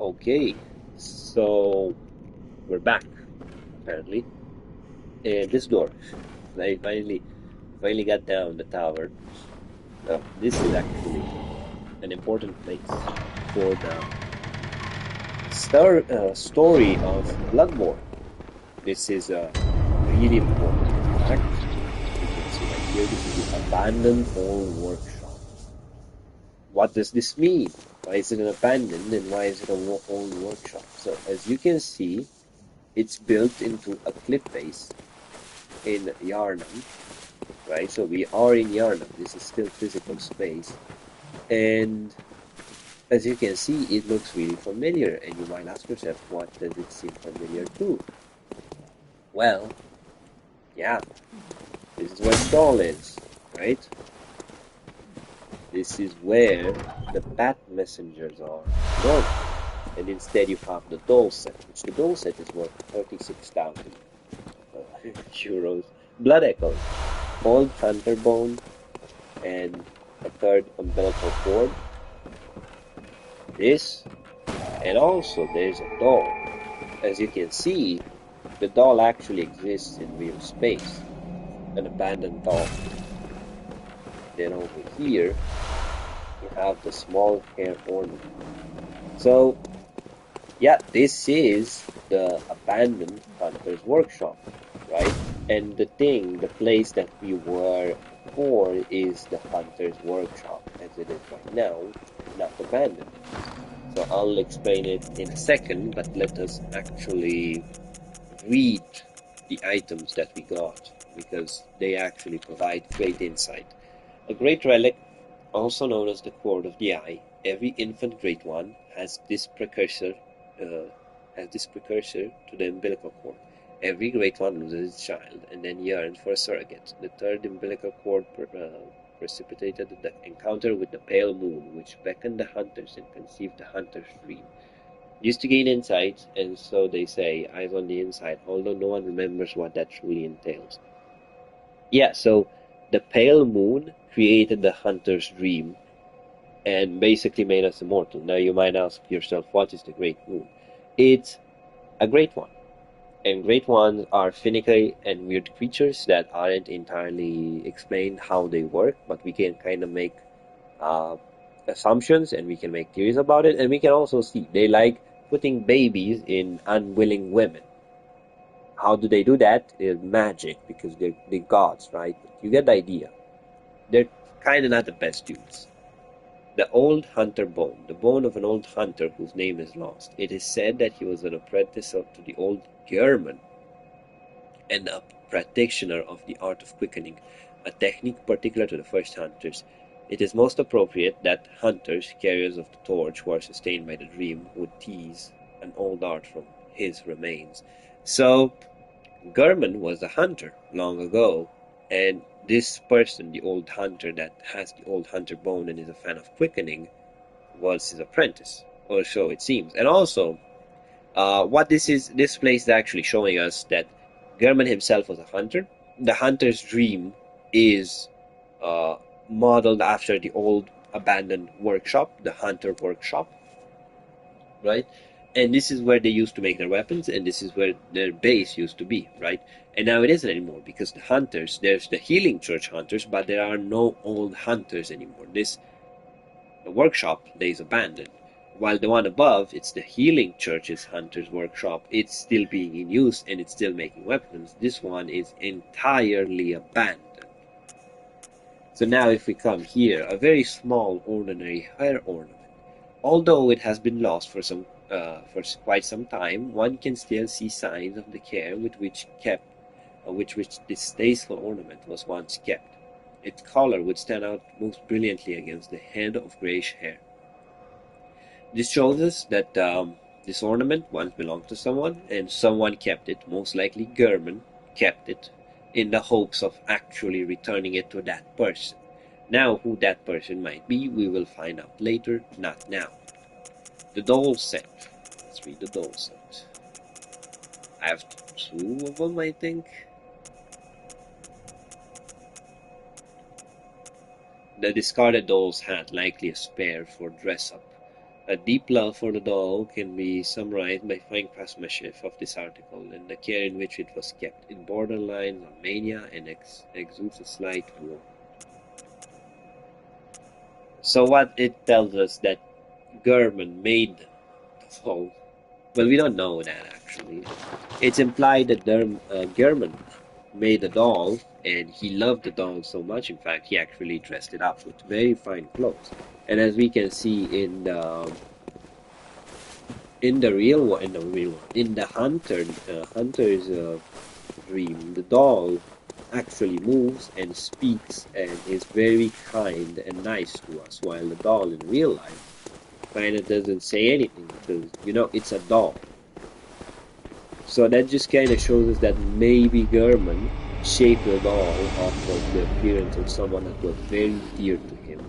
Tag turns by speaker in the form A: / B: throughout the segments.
A: Okay, so we're back apparently. And this door, I finally got down the tower. This is actually an important place for the story of Bloodborne. This is a really important fact. You can see right here. This is the abandoned old workshop. What does this mean? Why is it an abandoned and why is it an old workshop? So as you can see, it's built into a cliff face in Yarnum, right? So we are in Yarnum. This is still physical space. And as you can see, it looks really familiar. And you might ask yourself, what does it seem familiar to? Well, yeah, this is where Stall is, right? This is where the bat messengers are. No. And instead you have the doll set, which the doll set is worth 36,000 euros. Blood Echoes, Old Hunter Bone, and a third umbilical cord. This, and also there's a doll. As you can see, the doll actually exists in real space, an abandoned doll. Then over here, you have the small hair ornament. So, yeah, this is the abandoned hunter's workshop, right? And the place that we were for is the hunter's workshop, as it is right now, not abandoned. So I'll explain it in a second, but let us actually read the items that we got, because they actually provide great insight. A great relic, also known as the Cord of the Eye. Every infant great one has this precursor to the umbilical cord. Every great one loses its child and then yearns for a surrogate. The third umbilical cord precipitated the encounter with the pale moon, which beckoned the hunters and conceived the hunter's dream. Used to gain insight, and so they say, eyes on the inside, although no one remembers what that truly entails. Yeah, so the pale moon created the hunter's dream and basically made us immortal. Now you might ask yourself, what is the great moon? It's a great one. And great ones are finicky and weird creatures that aren't entirely explained how they work, but we can kind of make assumptions and we can make theories about it. And we can also see they like putting babies in unwilling women. How do they do that? It's magic, because they're gods, right? You get the idea. They're kind of not the best dudes. The old hunter bone, the bone of an old hunter whose name is lost. It is said that he was an apprentice to the old German and a practitioner of the art of quickening, a technique particular to the first hunters. It is most appropriate that hunters, carriers of the torch, who are sustained by the dream, would tease an old art from his remains. So, German was a hunter long ago, and this person, the old hunter that has the old hunter bone and is a fan of quickening, was his apprentice, or so it seems. And also, what this place is actually showing us that German himself was a hunter. The hunter's dream is modeled after the old abandoned workshop, the hunter workshop, right? And this is where they used to make their weapons, and this is where their base used to be, right? And now it isn't anymore, because the hunters, there's the healing church hunters, but there are no old hunters anymore. The workshop lays abandoned. While the one above, it's the healing church's hunter's workshop. It's still being in use and it's still making weapons. This one is entirely abandoned. So now if we come here, a very small ordinary hair ornament. Although it has been lost for quite some time, one can still see signs of the care with which this tasteful ornament was once kept. Its color would stand out most brilliantly against the head of grayish hair. This shows us that this ornament once belonged to someone, and someone kept it. Most likely German kept it in the hopes of actually returning it to that person. Now, who that person might be, we will find out later, not now. The doll set. Let's read the doll set. I have two of them, I think. The discarded doll's hat, likely a spare for dress-up. A deep love for the doll can be summarized by fine craftsmanship of this article and the care in which it was kept. It borderlines on mania and exudes a slight warmth. So what it tells us that Gurman made the doll. Well, we don't know that actually. It's implied that Gurman made the doll and he loved the doll so much. In fact, he actually dressed it up with very fine clothes. And as we can see in the real world, in the hunter's dream, the doll actually moves and speaks and is very kind and nice to us, while the doll in real life kind of doesn't say anything because it's a doll. So that just kind of shows us that maybe Gurman shaped the doll off of the appearance of someone that was very dear to him,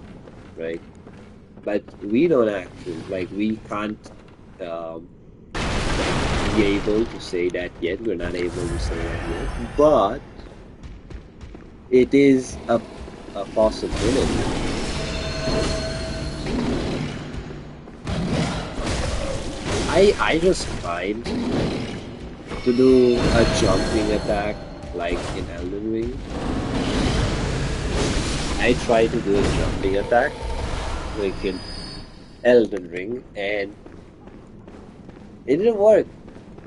A: right? But we don't actually we can't be able to say that yet. We're not able to say that yet, but it is a possibility. I just tried to do a jumping attack like in Elden Ring. I tried to do a jumping attack like in Elden Ring and it didn't work.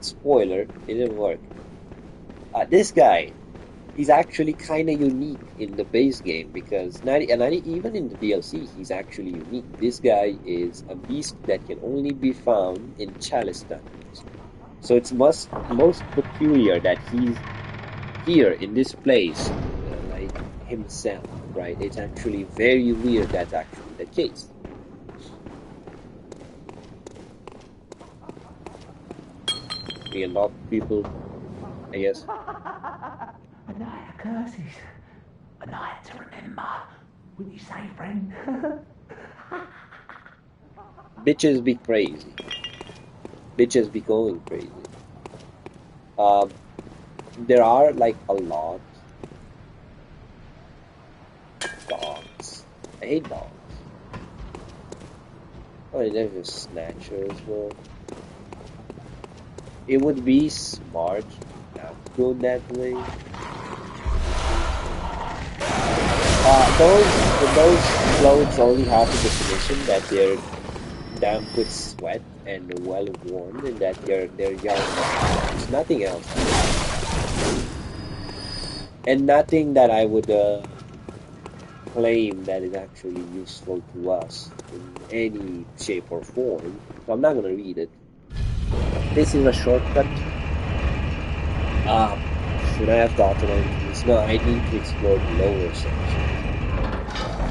A: Spoiler, it didn't work. This guy, he's actually kind of unique in the base game because even in the DLC, he's actually unique. This guy is a beast that can only be found in Chalice dungeons. So it's most peculiar that he's here in this place, like himself, right? It's actually very weird that's actually the case. We can lock people, I guess.
B: A night of curses. A night to remember. Wouldn't you say, friend?
A: Bitches be crazy. Bitches be going crazy. There are like a lot of dogs. I hate dogs. Oh, there's a snatcher as well. It would be smart not to go that way. Those clothes only have the definition that they're damp with sweat and well worn, and that they're young. There's nothing else, and nothing that I would claim that is actually useful to us in any shape or form. So I'm not gonna read it. This is a shortcut. Should I have gotten into this? No, I need to explore the lower section.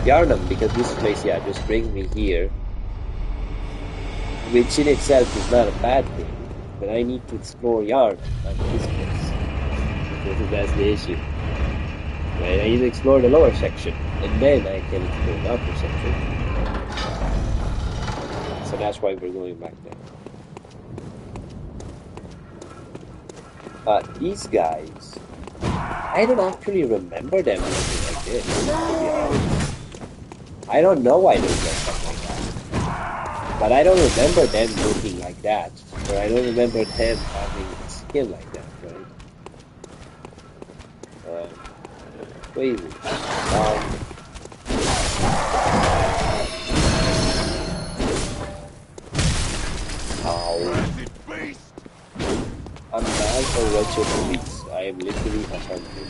A: Yarnum, because this place, just brings me here. Which in itself is not a bad thing. But I need to explore Yarnum, not this place. Because that's the issue. Right? I need to explore the lower section. And then I can explore the upper section. So that's why we're going back there. These guys, I don't actually remember them looking like this, to be honest. I don't know why they dress up like that. But I don't remember them looking like that. Or I don't remember them having skin like that, right? Crazy. I'm not a wretched police. I am literally a hunter.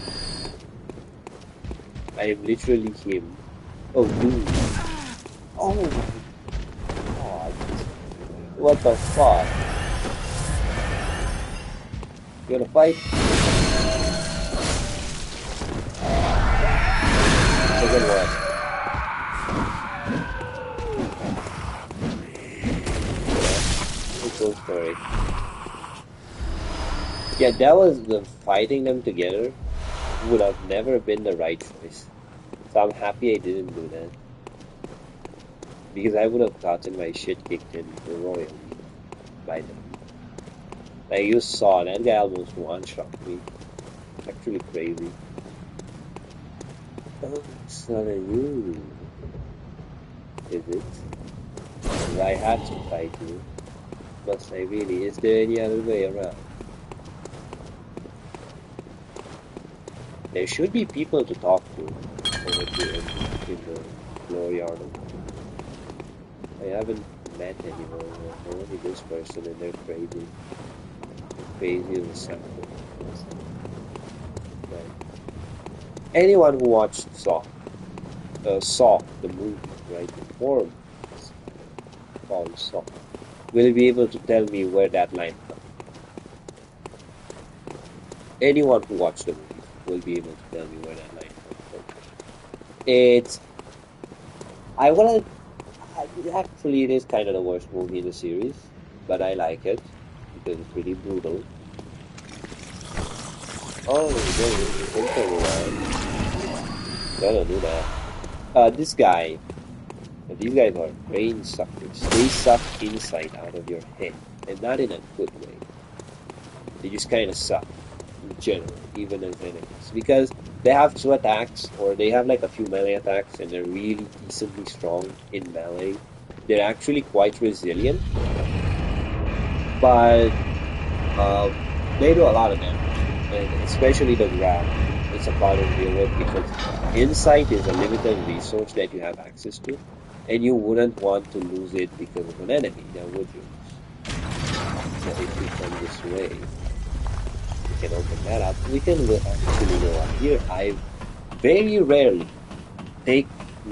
A: I am literally him. Oh, dude. Oh my god. What the fuck? You wanna fight? Second one. Cool story. Yeah, that was the fighting them together would have never been the right choice. So I'm happy I didn't do that. Because I would have gotten my shit kicked in royally by them. Like you saw, that guy almost one-shot me. It's actually crazy. Oh, it's not a you. Is it? I had to fight you. But I really, is there any other way around? There should be people to talk to over here in the Glory Arnold. I haven't met anyone, only this person, and they're crazy. Crazy as a sample. Right. Anyone who watched Saw the movie, right? The horror movie called Saw, will be able to tell me where that line comes. Anyone who watched the movie will be able to tell me where that line comes from. It's I wanna actually, it is kind of the worst movie in the series, but I like it because it's pretty brutal. Oh, don't turn around. No, don't do that. This guy, these guys are brain suckers. They suck insight out of your head, and not in a good way. They just kind of suck in general, even as enemies, because they have two attacks, or they have like a few melee attacks, and they're really decently strong in melee. They're actually quite resilient, but they do a lot of damage, and especially the grab. It's a part of deal with because insight is a limited resource that you have access to, and you wouldn't want to lose it because of an enemy, now would you? So if we come this way, we can open that up. We can actually go up here. I very rarely take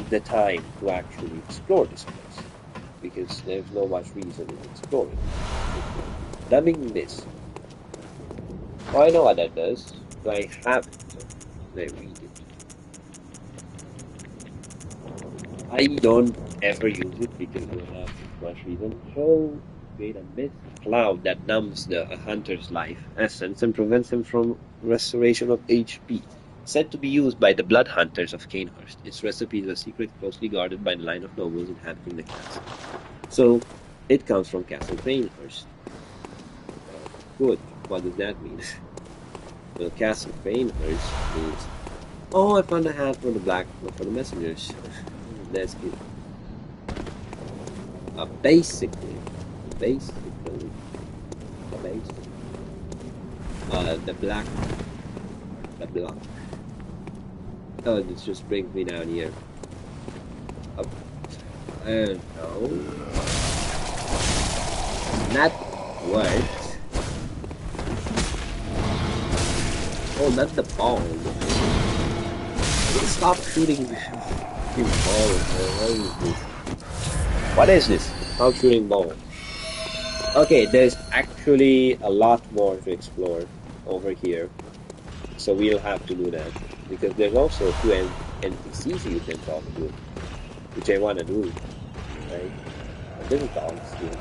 A: the time to actually explore this place because there's no much reason in exploring. Dumbing this. Oh, I know what that does. I have it. So I read it. I don't ever use it because I don't have much reason. So create a mist cloud that numbs the hunter's life essence and prevents him from restoration of HP. Said to be used by the blood hunters of Canehurst. Its recipe is a secret closely guarded by the line of nobles inhabiting the castle. So it comes from Castle Canehurst. Good. What does that mean? Well, Castle Canehurst means, oh, I found a hat for the messengers. That's good. Basically, the black. Oh, this just brings me down here. I don't know. Not what? Oh, not the ball. Stop shooting balls. What is this? Stop shooting balls. Okay, there's actually a lot more to explore over here. So we'll have to do that. Because there's also a few NPCs you can talk to. Which I want to do. Right? There's dogs here.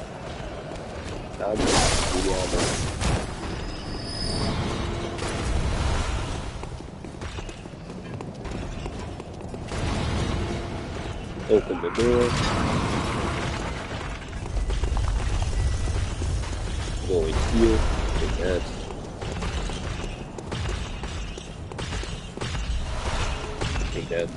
A: Now just really open the door. Go in here. Take that. Take that.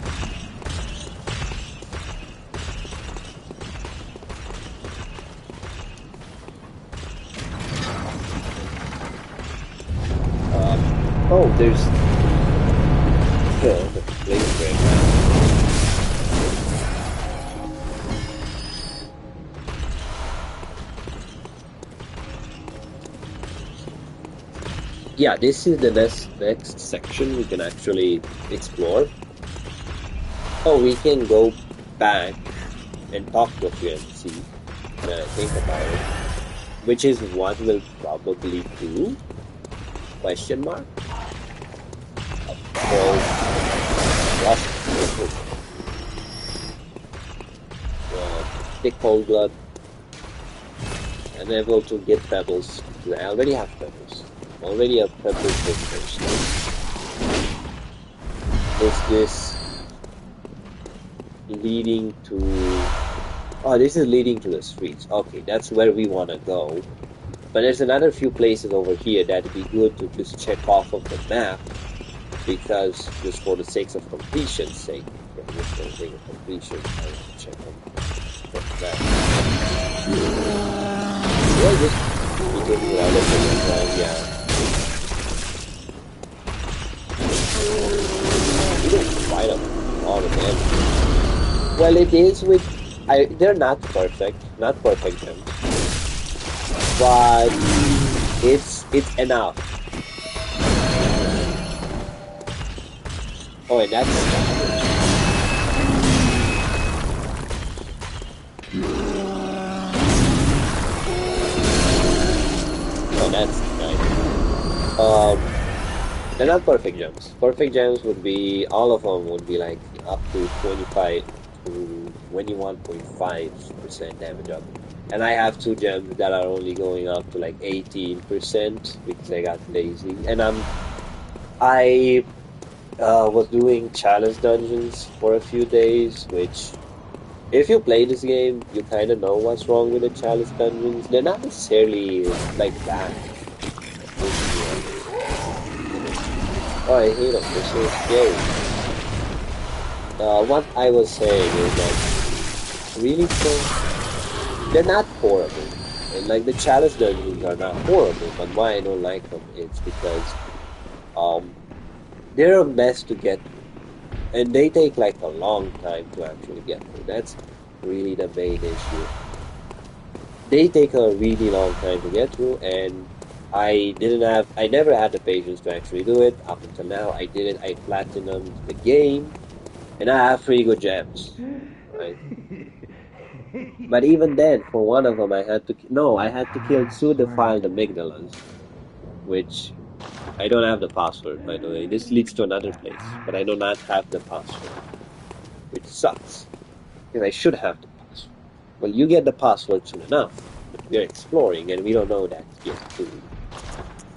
A: Oh, there's the blaze brand. Yeah, this is the next section we can actually explore. Oh, we can go back and talk to a few NPCs and think about it, which is what we'll probably do. Question mark? Thick cold blood. And I'm able to get pebbles. I already have pebbles. Already have pebbles first. Is this leading to... Oh, this is leading to the streets. Okay, that's where we want to go. But there's another few places over here that'd be good to just check off of the map, because just for the sake of completion's sake, just for the sake of completion, I want to check them. that. Well, just eating without looking around, yeah. You don't fight them all of them. Well, it is with. They're not perfect gems, but it's enough. Oh, and that's oh, that's nice. They're not perfect gems. Perfect gems would be all of them would be like up to 25 to 21.5% damage up. And I have two gems that are only going up to like 18% because I got lazy. And I was doing challenge dungeons for a few days, which if you play this game, you kind of know what's wrong with the challenge dungeons. They're not necessarily like bad. Oh, I hate them. They're so scary. What I was saying is that really they're not horrible. And like the challenge dungeons are not horrible, but why I don't like them is because um they're a mess to get and they take like a long time to actually get through. That's really the main issue. They take a really long time to get through, and I never had the patience to actually do it up until now. I did it. I platinumed the game, and I have pretty good gems, right? But even then, for one of them, I had to kill two defiled amygdalas, which I don't have the password, by the way. This leads to another place, but I do not have the password, which sucks. Because I should have the password. Well, you get the password soon enough. But we're exploring, and we don't know that yet, do we?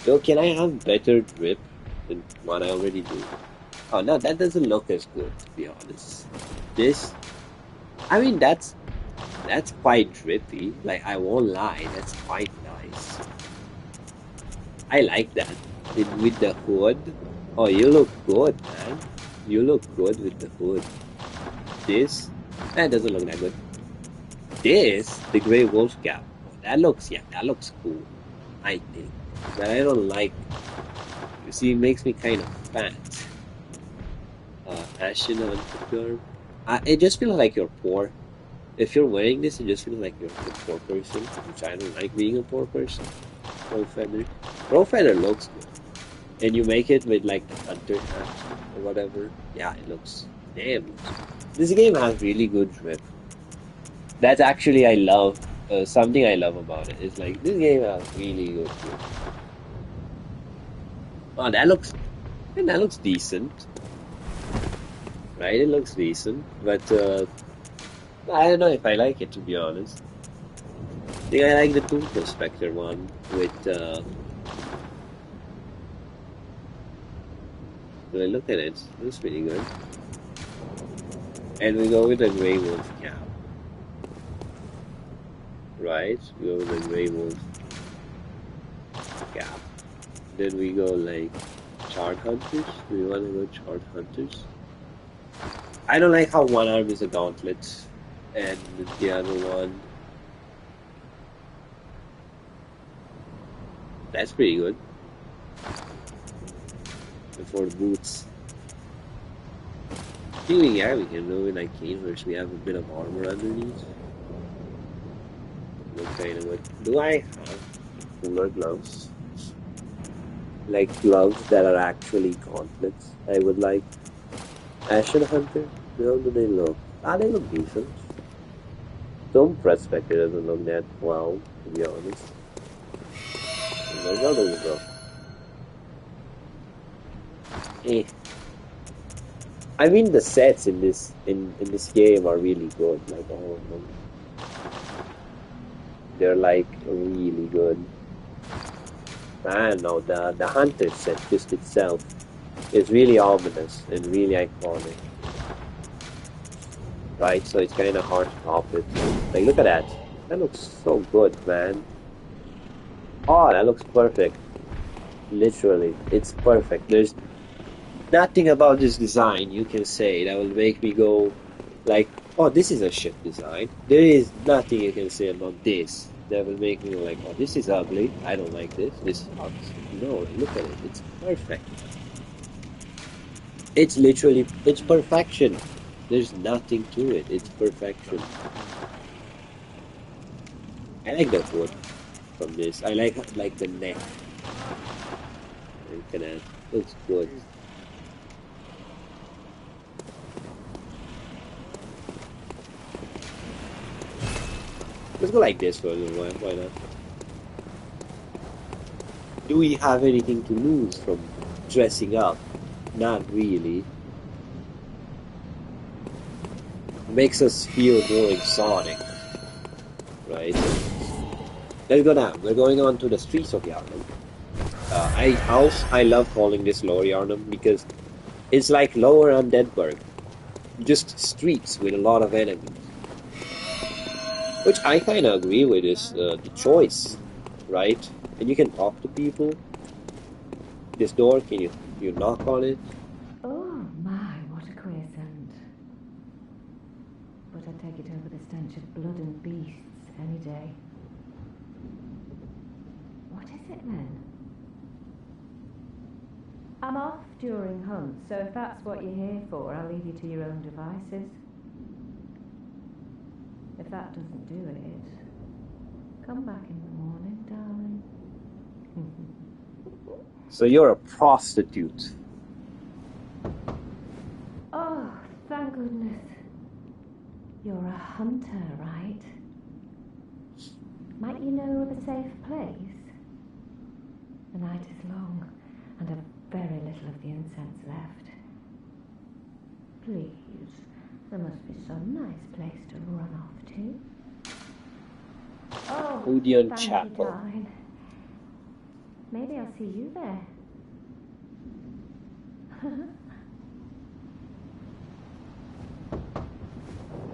A: So can I have better drip than what I already do? Oh, no, that doesn't look as good, to be honest. This, I mean, that's quite drippy. Like, I won't lie, that's quite nice. I like that. With the hood. Oh, you look good, man. You look good with the hood. This, that doesn't look that good. This, the Grey Wolf cap. Oh, that looks cool. I think. But I don't like, you see, it makes me kind of fat. Ashen undergarb. It just feels like you're poor. If you're wearing this, it just feels like you're a poor person, which I don't like being a poor person. Pro feather. Pro feather looks good. And you make it with like the hunter hat or whatever. Yeah, it looks damn. This game has really good drip. That's actually I love something I love about it. It's like this game has really good drip. Oh, that looks decent, right? It looks decent, but I don't know if I like it, to be honest. I think I like the Tomb Prospector one with. When I look at it, it looks pretty good. And we go with the Grey Wolf cap. Right? We go with the Grey Wolf cap. Then we go like Chart Hunters. Do we want to go Chart Hunters? I don't like how one arm is a gauntlet and the other one. That's pretty good. For the boots. Yeah, we can go with like canvas. We have a bit of armor underneath. Look kind of good. Do I have cooler gloves? Like gloves that are actually gauntlets. I would like. Ashen Hunter? How do they look? They look decent. Tomb Prospector doesn't look that well, to be honest. Those others though. I mean the sets in this game are really good, like all of them. They're like really good. I don't know, the hunter set just itself is really ominous and really iconic. Right, so it's kinda hard to top it. Like look at that. That looks so good, man. Oh, that looks perfect. Literally, it's perfect. There's nothing about this design you can say that will make me go like Oh, this is a shit design. There is nothing you can say about this that will make me like, oh, this is ugly. I don't like this. This sucks. No, look at it. It's perfect. It's literally, it's perfection. There's nothing to it. It's perfection. I like the wood from this. I like the neck. Look at that. Looks good. Let's go like this for a little while. Why not? Do we have anything to lose from dressing up? Not really. Makes us feel more exotic, right? Let's go now. We're going on to the streets of Yarnum. I love calling this Lower Yarnum because it's like Lower Undeadburg, just streets with a lot of enemies. Which I kind of agree with is the choice, right? And you can talk to people. This door, can you knock on it?
C: Oh my, what a queer scent. But I'd take it over the stench of blood and beasts any day. What is it then? I'm off during hunts, so if that's what you're here for, I'll leave you to your own devices. If that doesn't do it, come back in the morning, darling.
A: So you're a prostitute.
C: Oh, thank goodness. You're a hunter, right? Might you know of a safe place? The night is long, and I've very little of the incense left. Please, there must be some nice place to run off to. Oh,
A: Odeon
C: thank
A: Chapel.
C: you, darling. Maybe I'll see you there.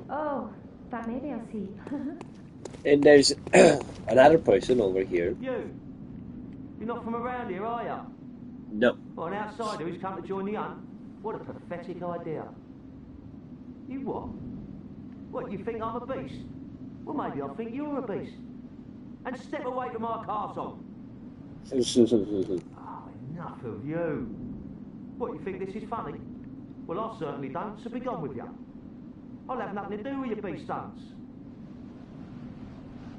C: Oh, but maybe I'll see.
A: And there's another person over here.
D: You? You're not from around here, are you?
A: No.
D: Well, an outsider who's come to join the hunt? What a pathetic idea. You what? What, you think I'm a beast? Well, maybe I think you're a beast. And step away from our castle. Oh, enough of you. What, you think this is funny? Well, I certainly don't, so be gone with you. I'll have nothing to do with your beast hunts.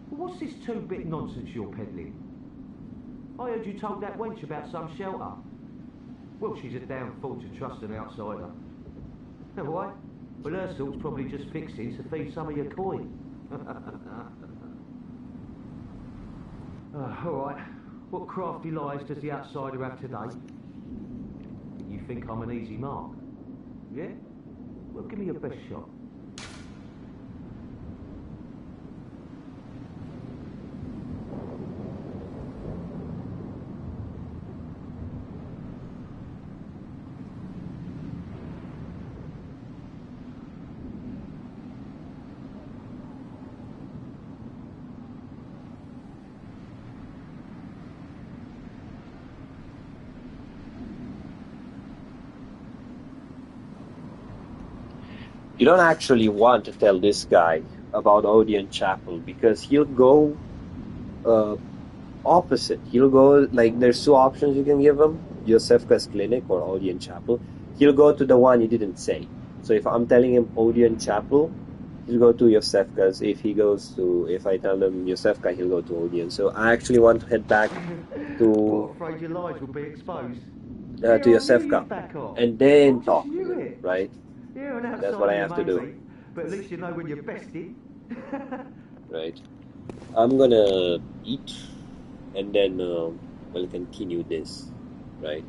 D: Well, what's this two-bit nonsense you're peddling? I heard you told that wench about some shelter. Well, she's a damn fool to trust an outsider. Why? Well, her sort's probably just fixing to feed some of your coin. All right. What crafty lies does the outsider have today? You think I'm an easy mark? Yeah? Well, give me your best shot.
A: You don't actually want to tell this guy about Odeon Chapel because he'll go opposite. He'll go, like, there's two options you can give him, Yosefka's Clinic or Odeon Chapel. He'll go to the one you didn't say. So if I'm telling him Odeon Chapel, he'll go to Yosefka's. If I tell him Yosefka, he'll go to Odeon. So I actually want to head back to
D: Well, afraid your lies will be exposed.
A: to Yosefka and then talk to him, right?
D: Yeah,
A: That's what I have to do.
D: But at least you know when you're bested.
A: Right. I'm gonna eat and then we'll continue this, right?